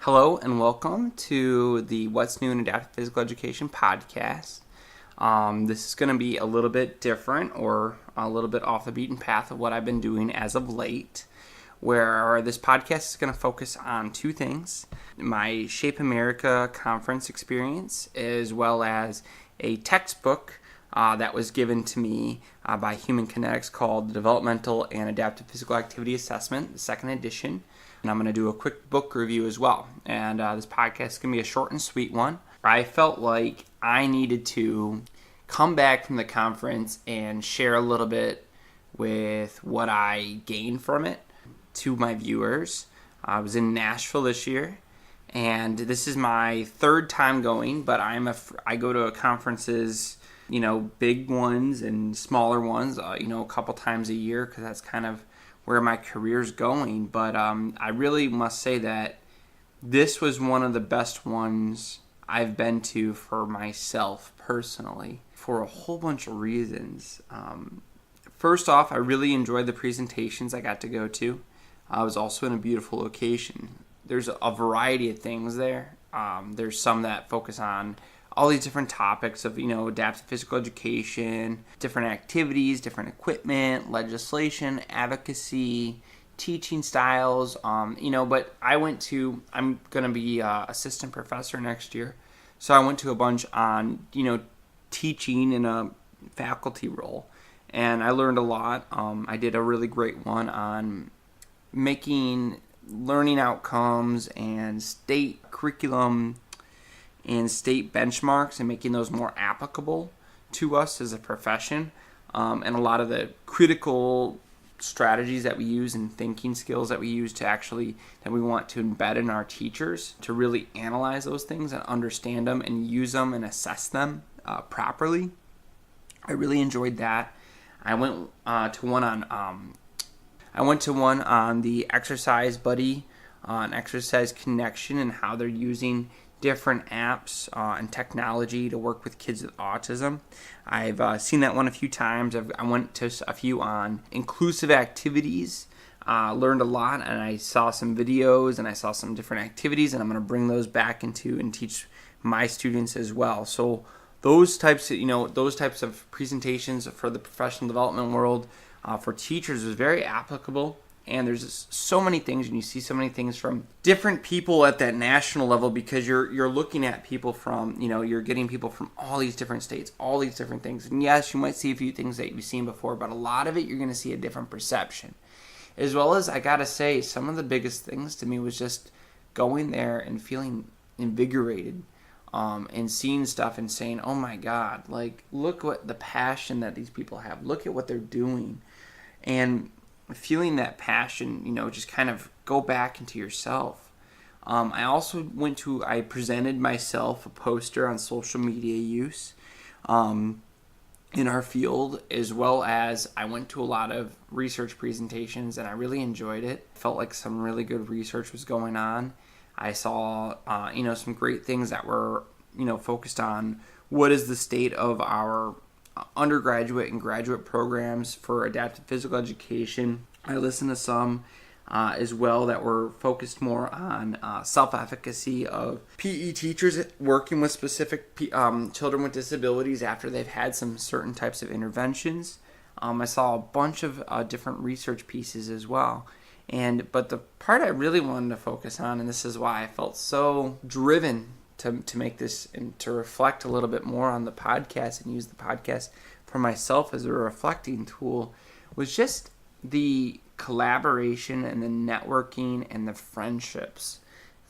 Hello and welcome to the What's New in Adaptive Physical Education podcast. This is going to be a little bit different or a little bit off the beaten path of what I've been doing as of late, where this podcast is going to focus on two things: my Shape America conference experience, as well as a textbook that was given to me by Human Kinetics called the Developmental and Adaptive Physical Activity Assessment, the second edition. And I'm going to do a quick book review as well. And this podcast is going to be a short and sweet one. I felt like I needed to come back from the conference and share a little bit with what I gained from it to my viewers. I was in Nashville this year, and this is my third time going, but I go to conferences, big ones and smaller ones, a couple times a year, because that's kind of where my career's going. But I really must say that this was one of the best ones I've been to for myself personally, for a whole bunch of reasons. First off, I really enjoyed the presentations I got to go to. I was also in a beautiful location. There's a variety of things there. There's some that focus on all these different topics of, adaptive physical education, different activities, different equipment, legislation, advocacy, teaching styles, but I'm going to be assistant professor next year. So I went to a bunch on, teaching in a faculty role, and I learned a lot. I did a really great one on making learning outcomes and state curriculum and state benchmarks and making those more applicable to us as a profession, and a lot of the critical strategies that we use and thinking skills that we use that we want to embed in our teachers to really analyze those things and understand them and use them and assess them properly. I really enjoyed that. I went to one on the Exercise Buddy, on Exercise Connection, and how they're using different apps and technology to work with kids with autism. I've seen that one a few times. I went to a few on inclusive activities, learned a lot, and I saw some videos and I saw some different activities, and I'm going to bring those back into and teach my students as well. So those types of presentations for the professional development world for teachers is very applicable. And there's just so many things, and you see so many things from different people at that national level, because you're looking at people from, you're getting people from all these different states, all these different things. And yes, you might see a few things that you've seen before, but a lot of it you're going to see a different perception. As well as, I got to say, some of the biggest things to me was just going there and feeling invigorated, and seeing stuff and saying, oh my God, like, look what the passion that these people have. Look at what they're doing. And feeling that passion, just kind of go back into yourself. I presented myself a poster on social media use in our field, as well as I went to a lot of research presentations, and I really enjoyed it. Felt like some really good research was going on. I saw, some great things that were, focused on what is the state of our undergraduate and graduate programs for adaptive physical education. I listened to some as well that were focused more on self-efficacy of PE teachers working with specific children with disabilities after they've had some certain types of interventions. I saw a bunch of different research pieces as well. But the part I really wanted to focus on, and this is why I felt so driven to make this and to reflect a little bit more on the podcast and use the podcast for myself as a reflecting tool, was just the collaboration and the networking and the friendships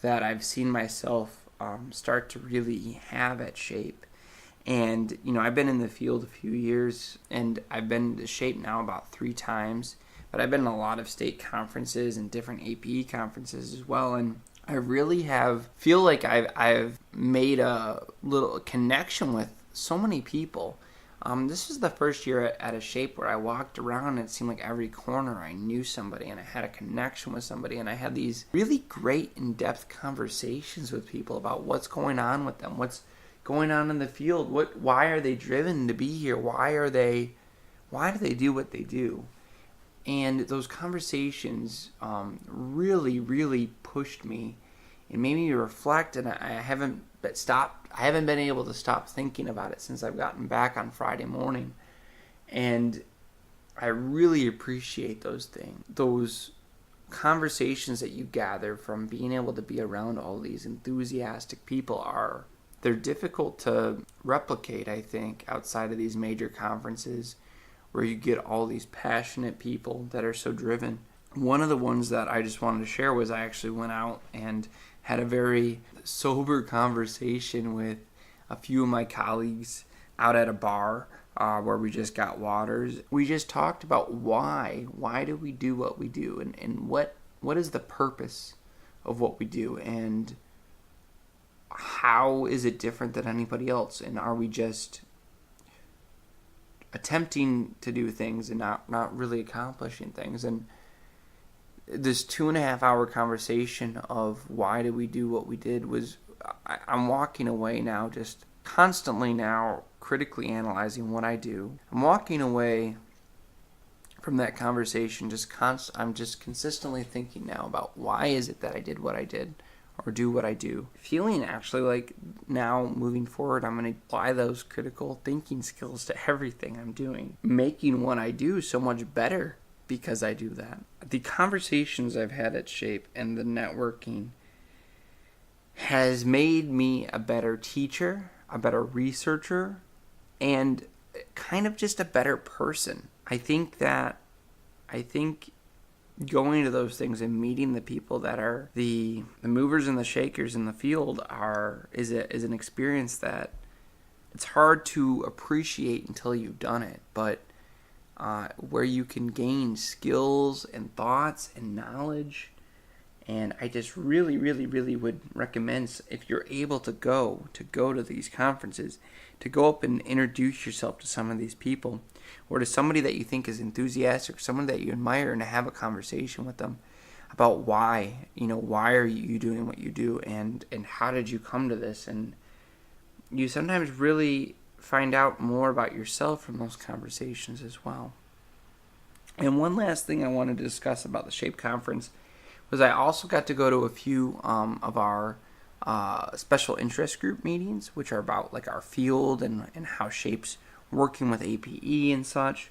that I've seen myself start to really have at Shape. And, I've been in the field a few years, and I've been to Shape now about 3 times, but I've been in a lot of state conferences and different APE conferences as well, and I really feel like I've made a little connection with so many people. This was the first year at a Shape where I walked around and it seemed like every corner I knew somebody and I had a connection with somebody, and I had these really great in-depth conversations with people about what's going on with them, what's going on in the field, why are they driven to be here, why do they do what they do. And those conversations really, really pushed me it made me reflect, and I haven't been able to stop thinking about it since I've gotten back on Friday morning. And I really appreciate those things, those conversations that you gather from being able to be around all these enthusiastic people. They're difficult to replicate, I think, outside of these major conferences where you get all these passionate people that are so driven. One of the ones that I just wanted to share was I actually went out and had a very sober conversation with a few of my colleagues out at a bar where we just got waters. We just talked about why do we do what we do, and what is the purpose of what we do, and how is it different than anybody else, and are we just attempting to do things and not really accomplishing things. And this 2.5 hour conversation of why do we do what we did I'm walking away now, just constantly now critically analyzing what I do. I'm walking away from that conversation I'm just consistently thinking now about why is it that I did what I did or do what I do. Feeling actually like now moving forward, I'm going to apply those critical thinking skills to everything I'm doing, making what I do so much better because I do that. The conversations I've had at Shape and the networking has made me a better teacher, a better researcher, and kind of just a better person. I think going to those things and meeting the people that are the movers and the shakers in the field is an experience that it's hard to appreciate until you've done it, but where you can gain skills and thoughts and knowledge. And I just really, really, really would recommend, if you're able to go to these conferences, to go up and introduce yourself to some of these people, or to somebody that you think is enthusiastic, or someone that you admire, and to have a conversation with them about why are you doing what you do, and how did you come to this. And you sometimes really find out more about yourself from those conversations as well. And one last thing I wanted to discuss about the SHAPE conference was I also got to go to a few of our special interest group meetings, which are about like our field and how SHAPE's working with APE and such.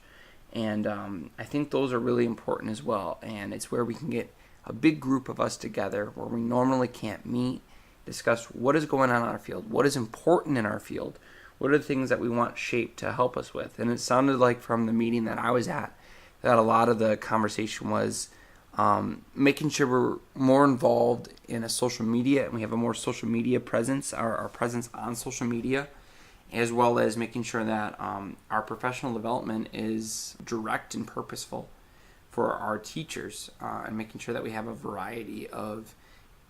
And I think those are really important as well. And it's where we can get a big group of us together where we normally can't meet, discuss what is going on in our field, what is important in our field, what are the things that we want SHAPE to help us with. And it sounded like from the meeting that I was at that a lot of the conversation was making sure we're more involved in a social media, and we have a more social media presence, our presence on social media, as well as making sure that our professional development is direct and purposeful for our teachers, and making sure that we have a variety of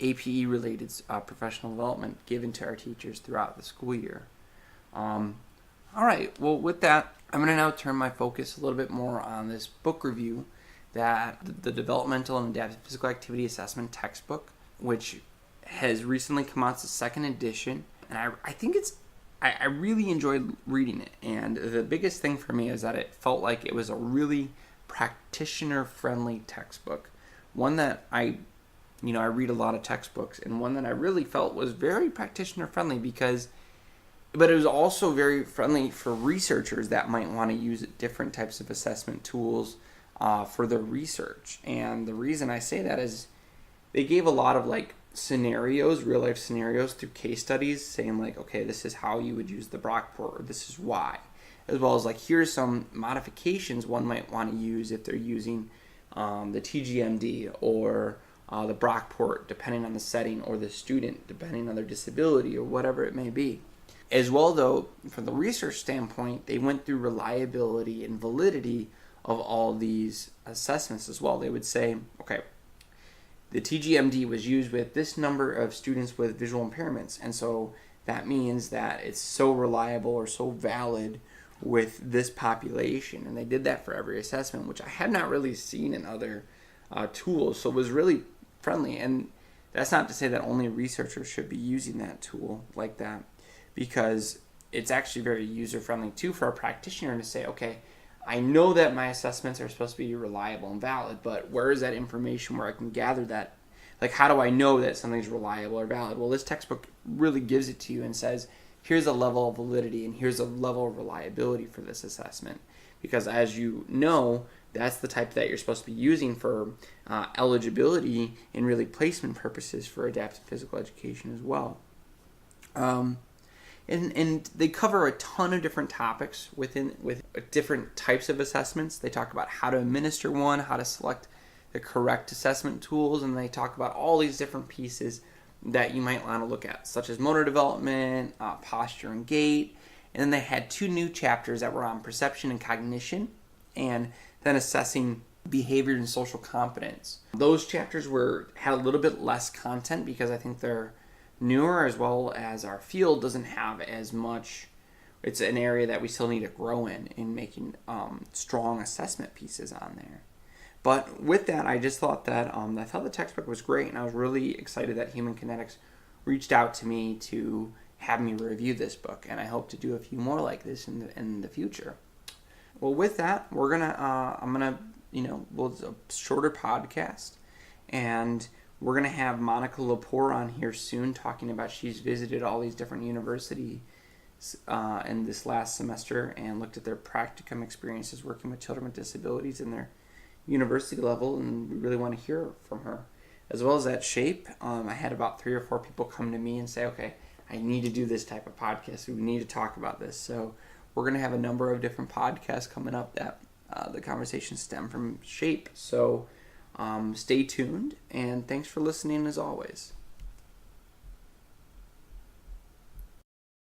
APE-related professional development given to our teachers throughout the school year. All right, well, with that, I'm going to now turn my focus a little bit more on this book review, that the Developmental and Adaptive Physical Activity Assessment textbook, which has recently come out. It's the second edition, and I think I really enjoyed reading it. And the biggest thing for me is that it felt like it was a really practitioner-friendly textbook, one that I read a lot of textbooks, and one that I really felt was very practitioner-friendly but it was also very friendly for researchers that might want to use different types of assessment tools for their research. And the reason I say that is they gave a lot of like scenarios, real life scenarios through case studies, saying like, okay, this is how you would use the Brockport, or this is why, as well as like here's some modifications one might want to use if they're using the TGMD or the Brockport, depending on the setting, or the student, depending on their disability or whatever it may be. As well, though, from the research standpoint, they went through reliability and validity of all these assessments as well. They would say, okay, the TGMD was used with this number of students with visual impairments, and so that means that it's so reliable or so valid with this population. And they did that for every assessment, which I had not really seen in other tools, so it was really friendly. And that's not to say that only researchers should be using that tool like that, because it's actually very user-friendly too for a practitioner to say, okay, I know that my assessments are supposed to be reliable and valid, but where is that information where I can gather that Like, how do I know that something's reliable or valid? Well, this textbook really gives it to you and says, here's a level of validity and here's a level of reliability for this assessment. Because as you know, that's the type that you're supposed to be using for eligibility and really placement purposes for adaptive physical education as well. And they cover a ton of different topics with different types of assessments. They talk about how to administer one, how to select the correct assessment tools, and they talk about all these different pieces that you might want to look at, such as motor development, posture and gait. And then they had 2 new chapters that were on perception and cognition, and then assessing behavior and social competence. Those chapters had a little bit less content because I think they're newer, as well as our field doesn't have as much. It's an area that we still need to grow in making strong assessment pieces on there. But with that, I just thought that I thought the textbook was great, and I was really excited that Human Kinetics reached out to me to have me review this book, and I hope to do a few more like this in the future. Well, with that, we'll it's a shorter podcast, and we're gonna have Monica Lepore on here soon, talking about she's visited all these different universities in this last semester and looked at their practicum experiences working with children with disabilities in their university level, and we really want to hear from her. As well as at SHAPE, I had about 3 or 4 people come to me and say, okay, I need to do this type of podcast. We need to talk about this. So we're going to have a number of different podcasts coming up that the conversations stem from SHAPE. So stay tuned, and thanks for listening as always.